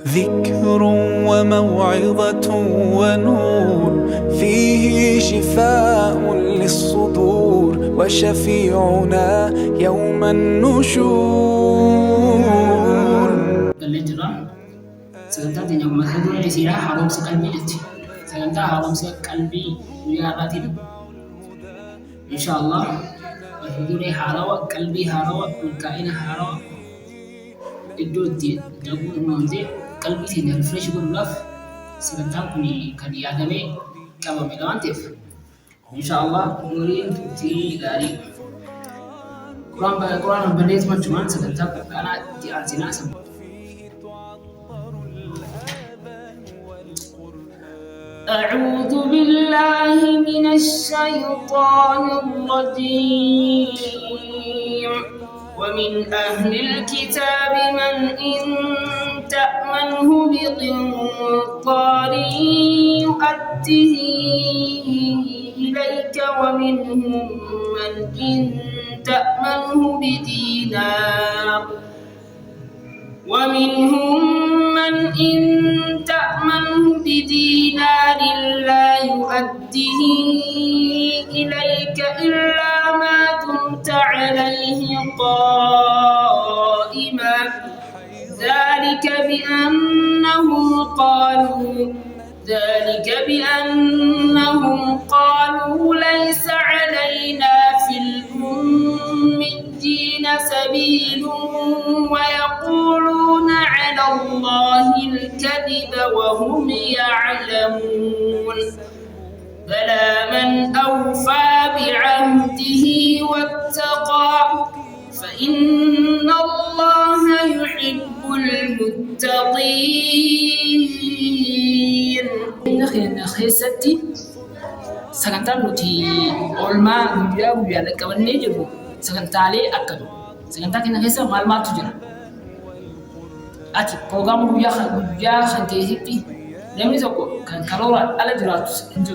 ذكر وموعظة ونور فيه شفاء للصدور وشفيعنا يوم النشور. سكنتا تنيوم مهدون لسيرا حرام سقلبي جت سكنتا حرام سقلبي ويا راتي إن شاء الله مهدون حراوة قلبي حراوة الكائن حراوة الدودي دبون الموندي قلبي تني رفرش بالله سكنتا كوني كدي آدمي كم ملوان تف إن شاء الله نورين تي داري قرآن بنيت مجموعة سكنتا أنا تي أرتنا سب أعوذ بالله من الشيطان الرجيم ومن أهل الكتاب من إن تأمنه بقنطار يؤده إليك ومنهم من إن تأمنه بدينار لا يؤديه إليك إلا ما دمت عليه قائما ذلك بأنهم قالوا ليس علينا في الأميين سبيل ويقولون على الله الكذب وهم يعلمون بلى من أوفى بعهده واتقى فإن الله يحب المتقين. خيستي سكنتان نوتي أولما بيا لك ونجبو سكنتالي أكدو سكنتا كنا خيسة معلومات تجرا أتي program بيا خنتيتي لمن زوجو كان كارورا على جراتوس إنجو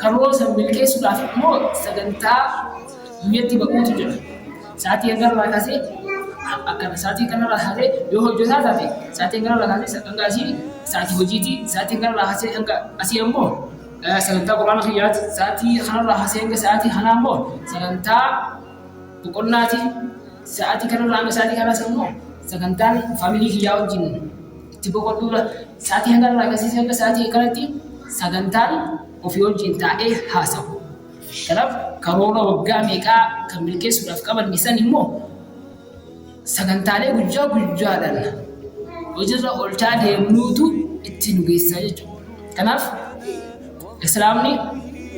كارورا سمبلكي سلاف مو سكنتا ميتي بقول تجرا ساعتي أجر راكاسي أكنا ساعتي كنا راكاسي يوه جوزا ساعتي أجر راكاسي سكنتاسي ساعتي هجيتي ساعتي أجر راكاسي أنك أسيامبو سكنتا قرآن خيات ساعتي خنا راكاسي أنك ساعتي خنامبو سكنتا بقولناتي ساعتي كنا راكاسي ساعتي كنا سامبو سكنتان فاميلي خياو جين تبقول دولا ساعتي أجر راكاسي أنك ساعتي كنتي سكنتان وفيول جين تاعه حاسب كلام كورونا وقع ميكا كملكي سلاف كمان نسان إمو سكنتالي بجا دلنا وجزا أولتا ديمنوتو اتنوغي ساجو كناف إسلامني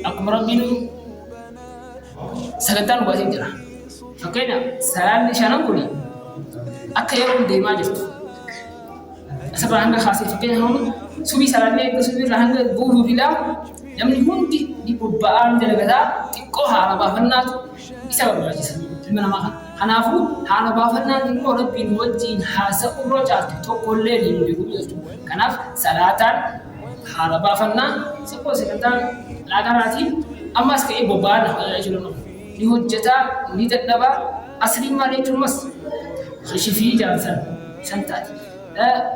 أكم ربينو سكنتان وقاتين جرا فكينا سلام نشانم كوني أكا يوم ديما جفتو أسابا هنگا خاصي فكينا هم سوبي سلامي سوبي رهنگا بوهو بلا namni hundi di bobba'aan dalagataa xiqqoo haala baafannaatu isa barbaachisa ilma namaa kana. Kanaafuu haala baafannaan immoo rabbiin wajjiin haasa'uu irra caaltu tokkollee hin jiru jechuudha. Kanaaf salaataan haala baafannaa sakkoo sagantaan laagaraatiin ammas ka'ee bobba'aan jechuudha. Ni hojjetaa ni dadhabaa asliin maal jechuumas shifii jaansan san taati.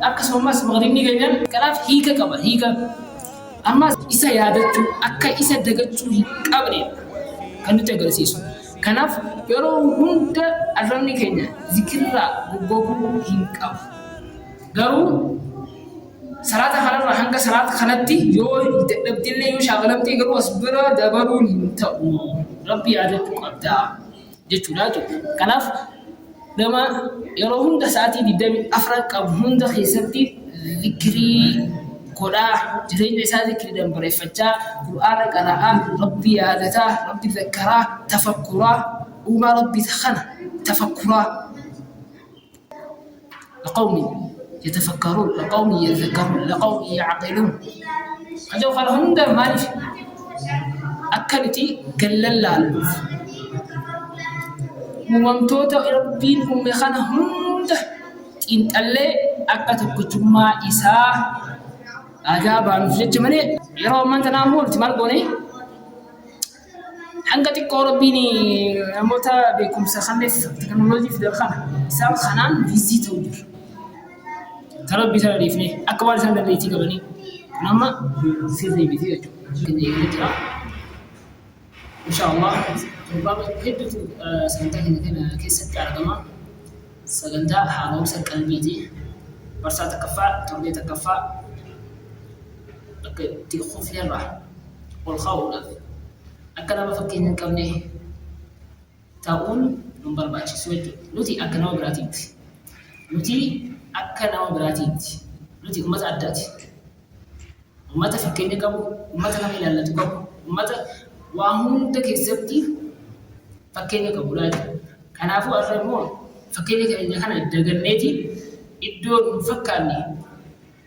Akkasumas maqdinni ganyan kanaaf hiika qaba hiika. Amma isa yaadachuu akka isa dagachuu hin qabne kan nuti agarsiisu. Kanaaf yeroo hunda arrabni keenya zikirraa goggoguu hin qabu. Garuu salaata kanarraa hanga salaata kanatti yoo dadhabdillee yoo shaagalamtee garuu as bira dabaluun hin ta'u. Rabbi yaadachuu qabda jechuudha. Kanaaf nama yeroo hunda sa'aatii 24 qabu hunda keessatti zikirii kodaa jireenya isaa zikriidhaan bareeffachaa qur'aana qara'aa rabbi yaadataa rabbi zakkaraa tafakkuraa uumaa rabbi kana tafakkuraa لقوم يتفكرون لقوم يذكرون لقوم يعقلون أجو قال هند مالف أكلتي قلل uumamtoota rabbiin uume kana hunda xiinxallee akka tokkichummaa isaa ajaa'ibaanus jecha malee yeroo ammaa tanaa immoo nuti maal goone hanga xiqqoo rabbiin namoota beekumsa kanneef teknooloojii fidel kana isaan kanaan biizii ta'u jiru. Rabbii sana dhiifnee akka waan isaan dandeettii qabanii nama sirrii bitee jechuudha. Inshaallah torbaaba hedduutu sagantaa keenya keessatti argama. Sagantaa haaromsa qalbiiti. Barsaa takkaffaa, torbee takkaffaa akka itti qufneerraa ol kaa'uudhaaf akka nama fakkeenya hin qabne ta'uun nu barbaachisu jechuudha. Nuti akka nama biraatiitti. Nuti akka nama biraatiitti. Nuti uummata addaati. Uummata fakkeenya qabu, uummata nama ilaallatu qabu, uummata waa hunda keessatti fakkeenya qabu laata. Kanaafuu asirra immoo fakkeenya keenya kana daganneeti iddoo nu fakkaanne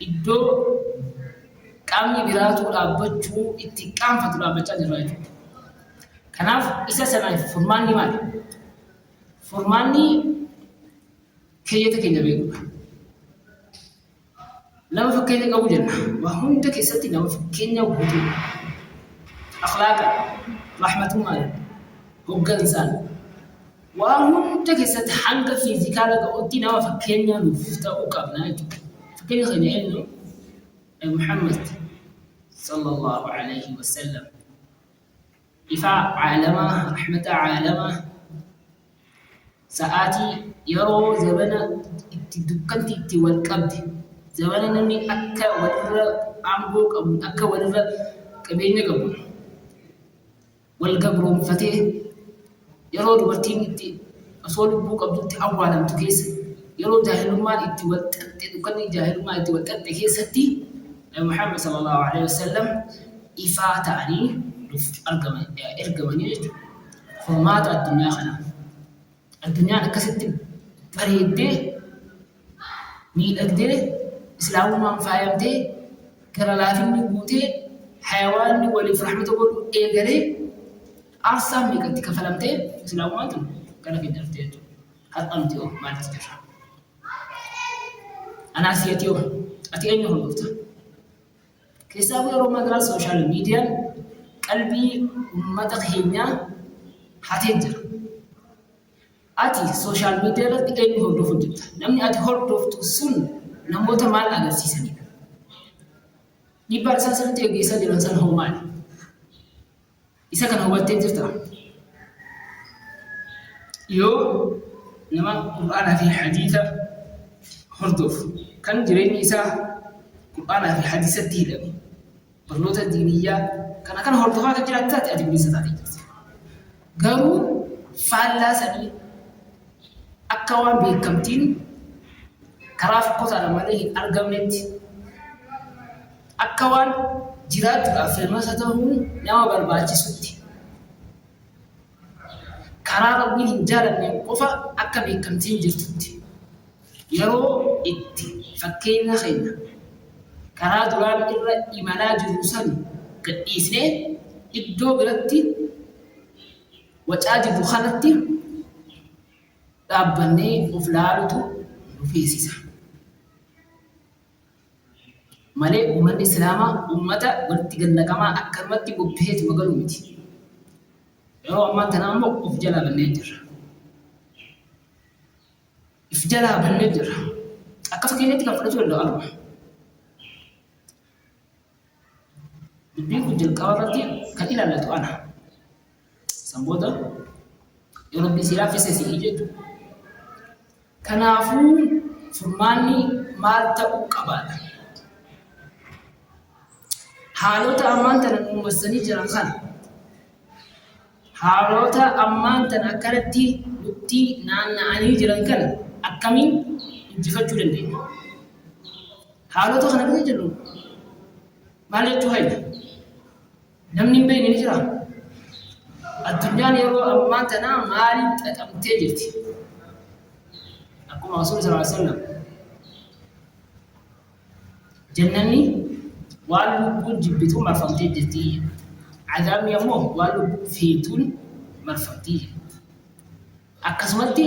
iddoo qaamni biraatu dhaabbachuu itti qaanfatu dhaabbachaa jirra jechuudha. Kanaaf isa sanaaf furmaanni maali? Furmaanni keeyyata keenya beekuudha. Nama fakkeenya qabu jenna. Waa hunda keessatti nama fakkeenya guutuu. Akhlaaqa, rahmatummaa, hoggansaan. Waa hunda keessatti hanga fiizikaala ga'utti nama fakkeenya nuuf ta'uu qabna jechuudha. Fakkeenya keenya eenyu? Muhammad sallallahu alayhi wa sallam. Ifa caalamaa, rahmata caalamaa. Sa'aatii yeroo zabana itti dukkanti itti wal qabde. Zabana namni akka walirra aangoo qabu, akka walirra qabeenya qabu. Wal gabroonfatee yeroo dubartiin itti osoo lubbuu qabdutti awwaalamtu keessa yeroo jaahilummaan itti wal xaxxe dukkanni jaahilummaa itti wal xaxxe keessatti Muhammad sallallahu alaihi wasallam ifaa ta'anii ergamanii jechuudha. Furmaata addunyaa kana. Addunyaan akkasitti bareeddee miidhagdee islaamummaan faayamtee gara laafinni guutee hayawaanni waliif rahmata godhu eegalee arsaan meeqatti kafalamtee islaamummaan tun gara keenya dhuftee jechuudha. Har'a nuti oo maalitti jirra? Anaas ati oo ati eenyu hordofta? Keessaa yeroo magaalaa sooshaal miidiyaan qalbii uummata keenyaa hatee jira. Ati sooshaal miidiyaa irratti eenyu hordofuu jirta? Namni ati hordoftu sun namoota maal agarsiisanidha? Dhiibbaa isaan sirriitti eeggeessaa jiran san hoo maali? Isa kana hubattee jirta? Yoo nama Qur'aanaa fi hadiisa hordofu kan jireenyi isaa Qur'aanaa fi hadiisatti hidhame barnoota diiniyyaa kana hordofaa kan jiraatu taate ati bilisa taatee jirti. Garuu faallaa sanii akka waan beekamtiin karaa fakkotaadhaan malee hin argamnetti akka waan jiraachuudhaaf filmasa ta'uu nama barbaachisutti karaa rabbiin hin jaalanne qofa akka beekamtiin jirtutti yeroo itti fakkeenya keenya karaa duraan irra imalaa jiru san gadhiisnee iddoo biratti wacaa jiru kanatti dhaabbannee of laalutu nu feesisa. Malee uummanni Islaamaa uummata walitti gannaqamaa akkanumatti bobbaheetu magalu miti. Yeroo ammaa tanaa immoo of jalaa bannee jirra. If jalaa bannee jirra. Akka fakkeenyatti kan fudhachuu danda'u aluma. Dubbiin kun jalqaba irratti kan ilaallatu ana. San booda yoo rabbi si laaffise si'ii jechuudha. Kanaafuu furmaanni maal ta'uu qabaadha? Haalota ammaan tana uummatsanii jiran kana haalota ammaan tana akkanatti nutti naanna'anii jiran kana akkamiin injifachuu dandeenya? Haalota kana keessa jirru maal jechuu hayna? Namni hin beekne ni jira. Addunyaan yeroo ammaa tana maaliin xaxamtee jirti? Akkuma Rasuulli sallallahu alaihi wasallam jannanni waan lubbuun jibbituun marfamtee jirti. Cadaabni ammoo waan lubbuun feetuun marfamtii. akkasumatti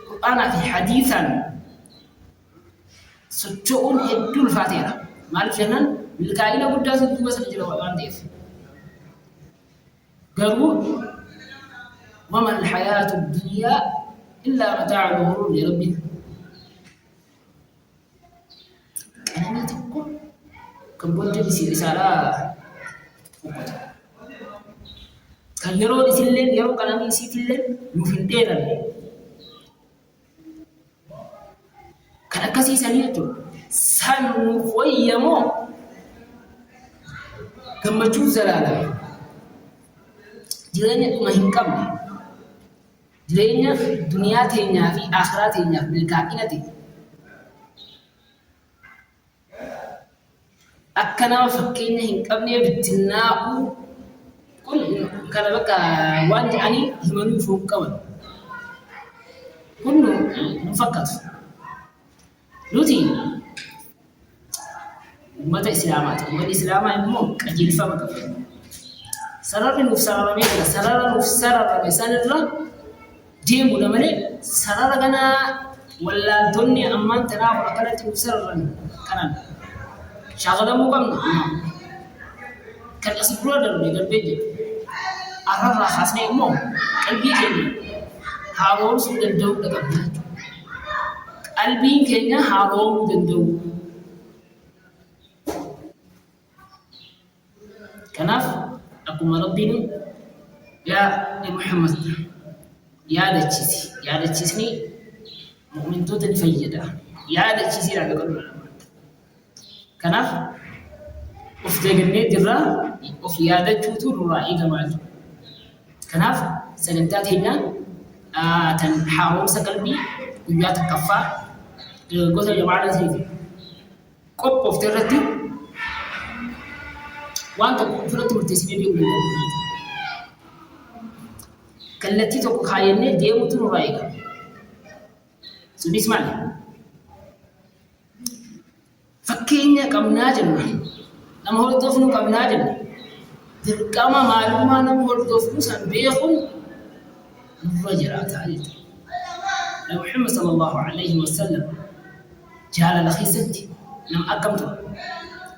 qur'aanaa fi hadiisaan socho'uun hedduu ulfaateera. Maaliif jennaan milkaa'ina guddaa duuba sana jira waan ta'eef. Garuu wama alhayaatu dunyaa illaa mataacu lghuruur ya rabbiin. Qananii tokko kan booddee isaadhaa uffata. Kan yeroo isillee yeroo qananii isiitillee nuuf hin dheeranne. Kan akkasiisanii jechuudha. San nuuf wayyamoo gammachuu zalaalaa. Jireenya dhuma hin qabne. Jireenya duniyaa teenyaa fi akhiraa teenyaaf milkaa'ina ta'e. Akka nama fakkeenya hin qabnee bittinnaa'uu kun kana bakka waan jedhanii himanuu fuuf qaban. Kun nu fakkaatu. Nuti ummata Islaamaati. Uummanni Islaamaa immoo qajeelfama qaba. Sararri nuuf sararamee jira. Sarara nuuf sararame sanirra deemudha malee sarara kanaa wallaaltonni ammaan tanaa wal akkanatti nuuf sararan kanaan shaakalamuu qabna. Kan as dura darbee darbee jira. Arrarraa kaasnee immoo qalbii keenya haaromsuu danda'uudha qabna. Qalbiin keenya haaromuu danda'u. Kanaaf akkuma Rabbiin yaa Muhammad yaadachiisi. Yaadachiisni mu'mintoota ni fayyada. Yaadachiisii dha qaqqabu. Kanaaf of deegannee jirraa of yaadachuutu nurraa eegamaa jiru. Kanaaf sagantaa keenyaan tan haaromsa qalbii guyyaa takkaffaa gosa jamaadhaatiif qophoofte irratti waan tokko ofirratti murteessinee deemuu danda'u. Kallattii tokko kaayannee deemuutu nurraa eegama. Sunis maali? Fakkeenya qabnaa jenna. Nama hordofnu qabnaa jenna. Dirqama maalummaa nama hordofnu san beekuun nurra jiraataa jechuudha. Nabi Muhammad sallallahu alaihi wasallam jaalala keessatti nama akkam ture?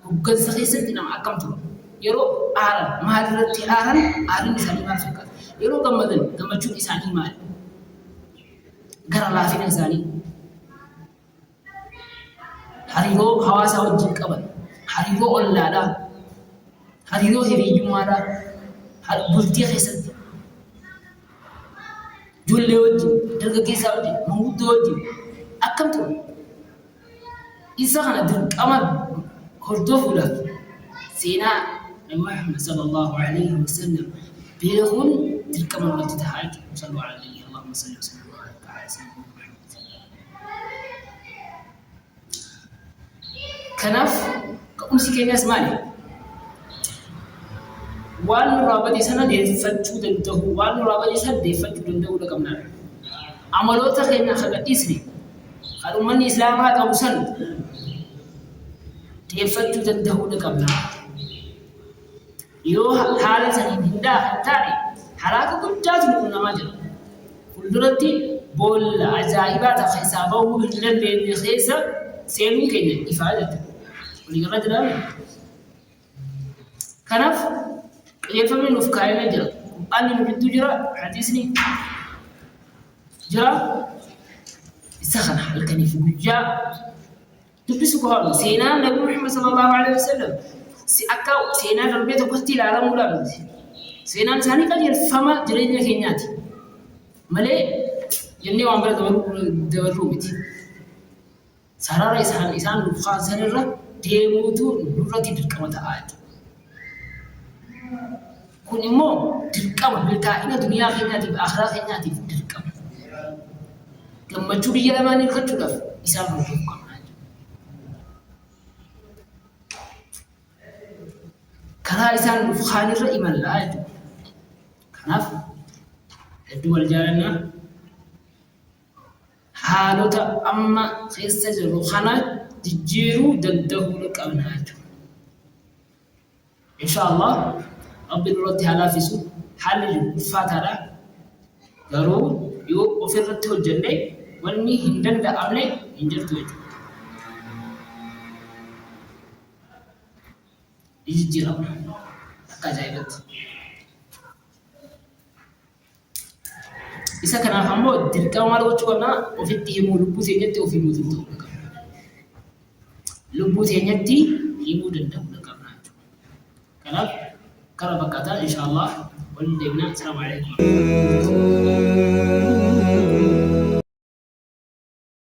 Hoggansa keessatti nama akkam ture? Yeroo aaran maalirratti aaran aarin isaanii maal fakkaata? Yeroo gammadan gammachuun isaanii maali? Gara laafina isaanii. Hariiroo hawaasaa wajjin qaban, hariiroo ollaadhaa, hariiroo hiriyyummaadhaa, bultii keessatti. Ijoollee wajjin, dargaggeessaa wajjin, manguddoo wajjin akkam ture? Isa kana dirqama hordofuudhaaf seenaa Nabi Muhammad sallallahu alaihi wasallam beekuun dirqama nurratti tahaa jechuudha. Sallu alaihi Allahumma salli wa sallim ala sayyidina Muhammad. Kanaaf ka'umsi keenyas maali? Waan nurraa bade sana deeffachuu danda'u, waan nurraa bade sana deeffachuu danda'uudha qabna. Amaloota keenya akka gadhiisne kan uummanni Islaamaa qabu san deeffachuu danda'uudha qabna. Yoo haala saniin hin taane halaaka guddaatu quunnamaa jira. Fuulduratti boolla ajaa'ibaa ta'a keessaa bahuu hin dandeenye keessa seenuun keenya ifaa jechuudha. Walii gala jiraame. Kanaaf qajeelfamni nuuf kaa'amee jira. Qur'aanni nu gidduu jira, hadiisni jira. Isa kana halkaniif guyyaa dubbisu qofaadha. Seenaa Nabi Muhammad sallallahu alaihi wasallam si akka seenaa darbee tokkotti ilaalamuudhaan miti. Seenaan isaanii qajeelfama jireenya keenyaati. Malee jennee waan bira dabarruu miti. Sarara isaan nuuf kaasan irra deemuutu nurratti dirqama ta'aa jechuudha. Kun immoo dirqama milkaa'ina duniyaa keenyaatiif akhiraa keenyaatiif dirqama. Gammachuu biyya lamaanii hirkachuudhaaf isaan hordofuu qabna. Karaa isaan nuuf kaanirra imallaa jechuudha. Kanaaf hedduu wal jaalannaa haalota amma keessa jiru kana jijjiiruu danda'uu qabna jechuudha. Inshaallah Rabbi nurratti haa laaffisu haalli jiru ulfaataadha. Garuu yoo ofirratti hojjenne wanni hin danda'amne hin jirtu jechuudha. Jijjiirama akka ajaa'ibatti. Isa kanaaf ammoo dirqama maal gochuu qabna ofitti himuu lubbuu keenyatti of himuu ta'uu qabna. Lubbuu keenyatti himuu danda'uu qabna jechuudha. Kanaaf kara bakkaataa inshaallah waliin deebina. Assalaamu alaikum.